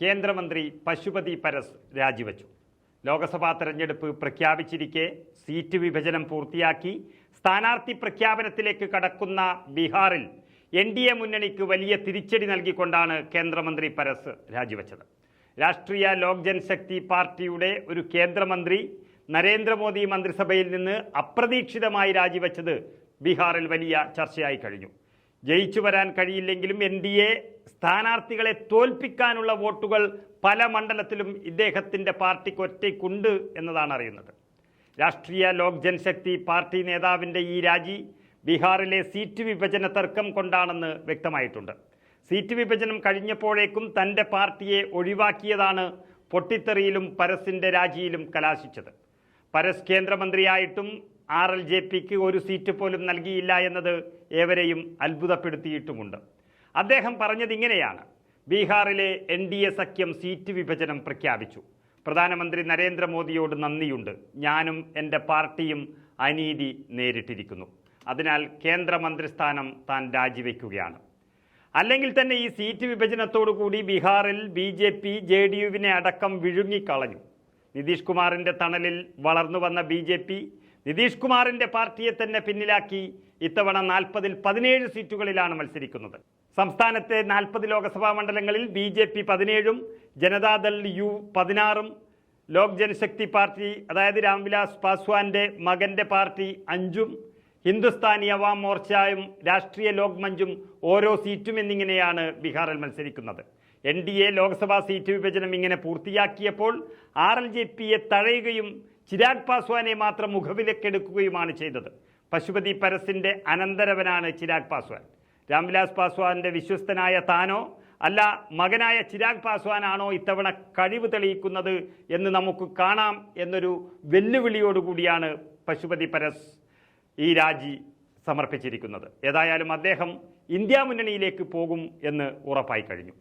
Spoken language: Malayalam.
കേന്ദ്രമന്ത്രി പശുപതി പരസ് രാജിവെച്ചു. ലോക്സഭാ തെരഞ്ഞെടുപ്പ് പ്രഖ്യാപിച്ചിരിക്കെ സീറ്റ് വിഭജനം പൂർത്തിയാക്കി സ്ഥാനാർത്ഥി പ്രഖ്യാപനത്തിലേക്ക് കടക്കുന്ന ബീഹാറിൽ NDA മുന്നണിക്ക് വലിയ തിരിച്ചടി നൽകിക്കൊണ്ടാണ് കേന്ദ്രമന്ത്രി പരസ് രാജിവെച്ചത്. രാഷ്ട്രീയ ലോക് ജൻശക്തി പാർട്ടിയുടെ ഒരു കേന്ദ്രമന്ത്രി നരേന്ദ്രമോദി മന്ത്രിസഭയിൽ നിന്ന് അപ്രതീക്ഷിതമായി രാജിവെച്ചത് ബീഹാറിൽ വലിയ ചർച്ചയായി കഴിഞ്ഞു. ജയിച്ചു വരാൻ കഴിയില്ലെങ്കിലും NDA സ്ഥാനാർത്ഥികളെ തോൽപ്പിക്കാനുള്ള വോട്ടുകൾ പല മണ്ഡലത്തിലും ഇദ്ദേഹത്തിൻ്റെ പാർട്ടിക്ക് ഒറ്റയ്ക്കുണ്ട് എന്നതാണ് അറിയുന്നത്. രാഷ്ട്രീയ ലോക് ജൻശക്തി പാർട്ടി നേതാവിൻ്റെ ഈ രാജി ബീഹാറിലെ സീറ്റ് വിഭജന തർക്കം കൊണ്ടാണെന്ന് വ്യക്തമായിട്ടുണ്ട്. സീറ്റ് വിഭജനം കഴിഞ്ഞപ്പോഴേക്കും തൻ്റെ പാർട്ടിയെ ഒഴിവാക്കിയതാണ് പൊട്ടിത്തെറിയിലും പരസിൻ്റെ രാജിയിലും കലാശിച്ചത്. പരസ് കേന്ദ്രമന്ത്രിയായിട്ടും RLJPക്ക് ഒരു സീറ്റ് പോലും നൽകിയില്ല എന്നത് ഏവരെയും അത്ഭുതപ്പെടുത്തിയിട്ടുമുണ്ട്. അദ്ദേഹം പറഞ്ഞതിങ്ങനെയാണ്: ബീഹാറിലെ NDA സഖ്യം സീറ്റ് വിഭജനം പ്രഖ്യാപിച്ചു. പ്രധാനമന്ത്രി നരേന്ദ്രമോദിയോട് നന്ദിയുണ്ട്. ഞാനും എൻ്റെ പാർട്ടിയും അനീതി നേരിട്ടിരിക്കുന്നു. അതിനാൽ കേന്ദ്രമന്ത്രിസ്ഥാനം താൻ രാജിവെക്കുകയാണ്. അല്ലെങ്കിൽ തന്നെ ഈ സീറ്റ് വിഭജനത്തോടുകൂടി ബീഹാറിൽ BJP JDUവിനെ അടക്കം വിഴുങ്ങിക്കളഞ്ഞു. നിതീഷ് കുമാറിൻ്റെ തണലിൽ വളർന്നു വന്ന BJP നിതീഷ് കുമാറിൻ്റെ പാർട്ടിയെ തന്നെ പിന്നിലാക്കി ഇത്തവണ 40-ൽ 17 സീറ്റുകളിലാണ് മത്സരിക്കുന്നത്. സംസ്ഥാനത്തെ 40 ലോക്സഭാ മണ്ഡലങ്ങളിൽ BJP 17ഉം Janata Dal U 16ഉം Lok Janshakti party അതായത് രാംവിലാസ് പാസ്വാന്റെ മകൻ്റെ പാർട്ടി 5ഉം ഹിന്ദുസ്ഥാനി അവാം മോർച്ചയും രാഷ്ട്രീയ ലോക് മഞ്ചും ഓരോ സീറ്റും എന്നിങ്ങനെയാണ് ബീഹാറിൽ മത്സരിക്കുന്നത്. NDA ലോക്സഭാ സീറ്റ് വിഭജനം ഇങ്ങനെ പൂർത്തിയാക്കിയപ്പോൾ RLJPയെ തഴയുകയും ചിരാഗ് പാസ്വാനെ മാത്രം മുഖവിലക്കെടുക്കുകയുമാണ് ചെയ്തത്. പശുപതി പരസിൻ്റെ അനന്തരവനാണ് ചിരാഗ് പാസ്വാൻ. രാംവിലാസ് പാസ്വാന്റെ വിശ്വസ്തനായ താനോ അല്ല മകനായ ചിരാഗ് പാസ്വാനാണോ ഇത്തവണ കഴിവ് തെളിയിക്കുന്നത് എന്ന് നമുക്ക് കാണാം എന്നൊരു വെല്ലുവിളിയോടുകൂടിയാണ് പശുപതി പരസ് ഈ രാജി സമർപ്പിച്ചിരിക്കുന്നത്. ഏതായാലും അദ്ദേഹം ഇന്ത്യ മുന്നണിയിലേക്ക് പോകും എന്ന് ഉറപ്പായി കഴിഞ്ഞു.